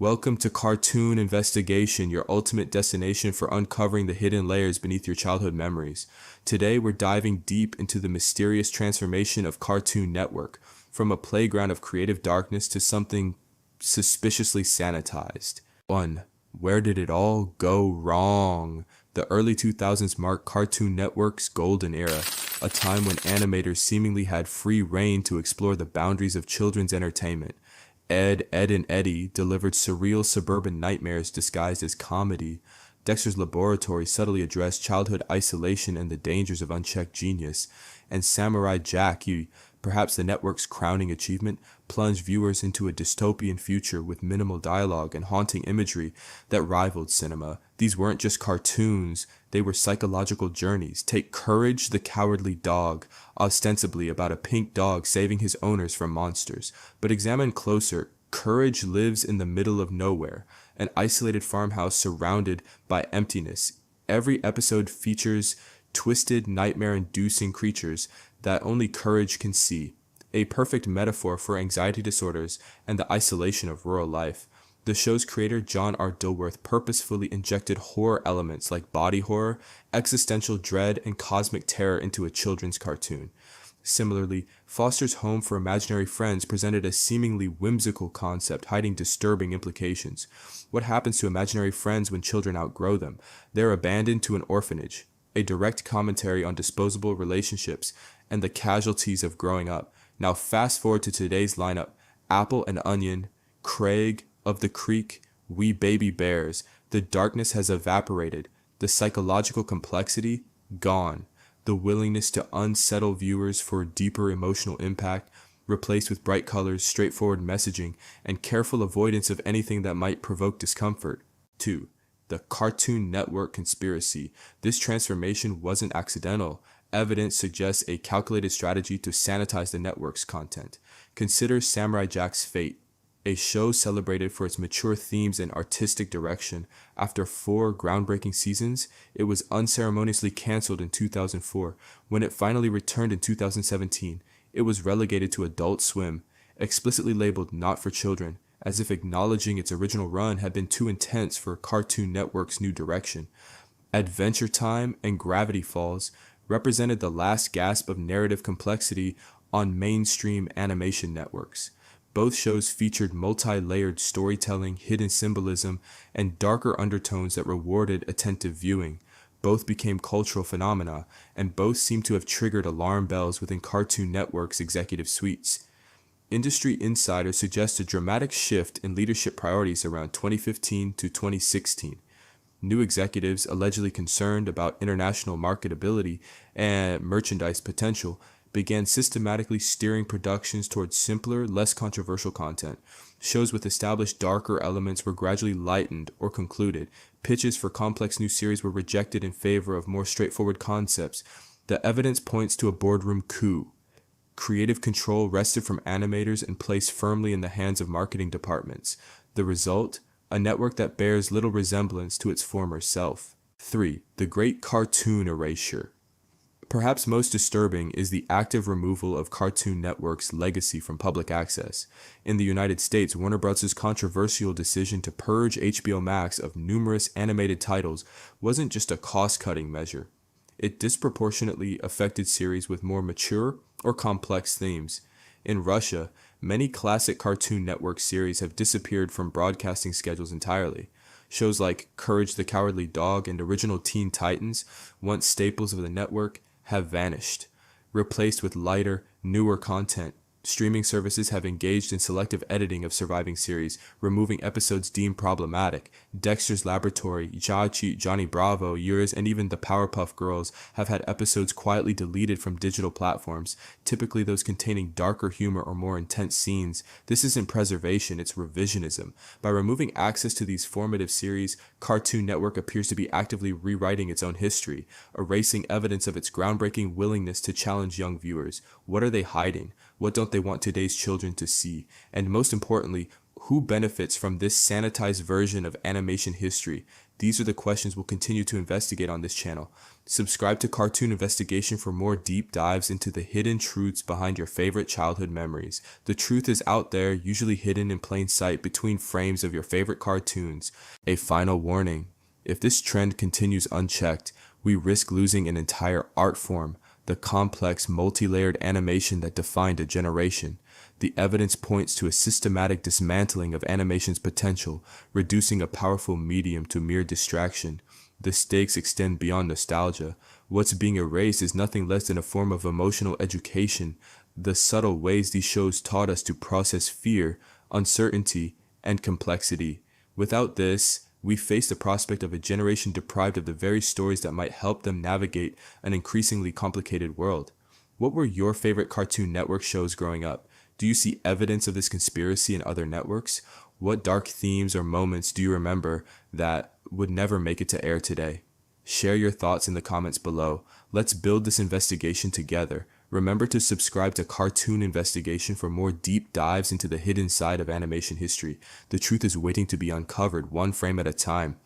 Welcome to Cartoon Investigation, your ultimate destination for uncovering the hidden layers beneath your childhood memories. Today, we're diving deep into the mysterious transformation of Cartoon Network, from a playground of creative darkness to something suspiciously sanitized. 1. Where did it all go wrong? The early 2000s marked Cartoon Network's golden era, a time when animators seemingly had free rein to explore the boundaries of children's entertainment. Ed, and Eddy delivered surreal suburban nightmares disguised as comedy. Dexter's Laboratory subtly addressed childhood isolation and the dangers of unchecked genius. And Samurai Jack, perhaps the network's crowning achievement, plunged viewers into a dystopian future with minimal dialogue and haunting imagery that rivaled cinema. These weren't just cartoons, they were psychological journeys. Take Courage the Cowardly Dog, ostensibly about a pink dog saving his owners from monsters. But examine closer, Courage lives in the middle of nowhere, an isolated farmhouse surrounded by emptiness. Every episode features twisted, nightmare-inducing creatures that only Courage can see, a perfect metaphor for anxiety disorders and the isolation of rural life. The show's creator, John R. Dilworth, purposefully injected horror elements like body horror, existential dread, and cosmic terror into a children's cartoon. Similarly, Foster's Home for Imaginary Friends presented a seemingly whimsical concept hiding disturbing implications. What happens to imaginary friends when children outgrow them? They're abandoned to an orphanage, a direct commentary on disposable relationships and the casualties of growing up. Now fast forward to today's lineup: Apple and Onion, Craig of the Creek, We Baby Bears. The darkness has evaporated, the psychological complexity gone, the willingness to unsettle viewers for deeper emotional impact replaced with bright colors, straightforward messaging, and careful avoidance of anything that might provoke discomfort. 2. The Cartoon Network conspiracy. This transformation wasn't accidental. Evidence suggests a calculated strategy to sanitize the network's content. Consider Samurai Jack's fate, a show celebrated for its mature themes and artistic direction. After 4 groundbreaking seasons, it was unceremoniously canceled in 2004. When it finally returned in 2017, it was relegated to Adult Swim, explicitly labeled not for children, as if acknowledging its original run had been too intense for Cartoon Network's new direction. Adventure Time and Gravity Falls represented the last gasp of narrative complexity on mainstream animation networks. Both shows featured multi-layered storytelling, hidden symbolism, and darker undertones that rewarded attentive viewing. Both became cultural phenomena, and both seem to have triggered alarm bells within Cartoon Network's executive suites. Industry insiders suggest a dramatic shift in leadership priorities around 2015 to 2016. New executives, allegedly concerned about international marketability and merchandise potential, began systematically steering productions towards simpler, less controversial content. Shows with established darker elements were gradually lightened or concluded. Pitches for complex new series were rejected in favor of more straightforward concepts. The evidence points to a boardroom coup. Creative control wrested from animators and placed firmly in the hands of marketing departments. The result? A network that bears little resemblance to its former self. 3. The Great Cartoon Erasure. Perhaps most disturbing is the active removal of Cartoon Network's legacy from public access. In the United States, Warner Bros.' controversial decision to purge HBO Max of numerous animated titles wasn't just a cost-cutting measure. It disproportionately affected series with more mature or complex themes. In Russia, many classic Cartoon Network series have disappeared from broadcasting schedules entirely. Shows like Courage the Cowardly Dog and original Teen Titans, once staples of the network, have vanished, replaced with lighter, newer content. Streaming services have engaged in selective editing of surviving series, removing episodes deemed problematic. Dexter's Laboratory, Chachi, Johnny Bravo, Yours, and even the Powerpuff Girls have had episodes quietly deleted from digital platforms, typically those containing darker humor or more intense scenes. This isn't preservation, it's revisionism. By removing access to these formative series, Cartoon Network appears to be actively rewriting its own history, erasing evidence of its groundbreaking willingness to challenge young viewers. What are they hiding? What don't they want today's children to see? And most importantly, Who benefits from this sanitized version of animation history? These are the questions we'll continue to investigate on this channel. Subscribe to Cartoon Investigation for more deep dives into the hidden truths behind your favorite childhood memories. The truth is out there, usually hidden in plain sight between frames of your favorite cartoons. A final warning: if this trend continues unchecked, we risk losing an entire art form, the complex, multi-layered animation that defined a generation. The evidence points to a systematic dismantling of animation's potential, reducing a powerful medium to mere distraction. The stakes extend beyond nostalgia. What's being erased is nothing less than a form of emotional education, the subtle ways these shows taught us to process fear, uncertainty, and complexity. Without this, we face the prospect of a generation deprived of the very stories that might help them navigate an increasingly complicated world. What were your favorite Cartoon Network shows growing up? Do you see evidence of this conspiracy in other networks? What dark themes or moments do you remember that would never make it to air today? Share your thoughts in the comments below. Let's build this investigation together. Remember to subscribe to Cartoon Investigation for more deep dives into the hidden side of animation history. The truth is waiting to be uncovered, one frame at a time.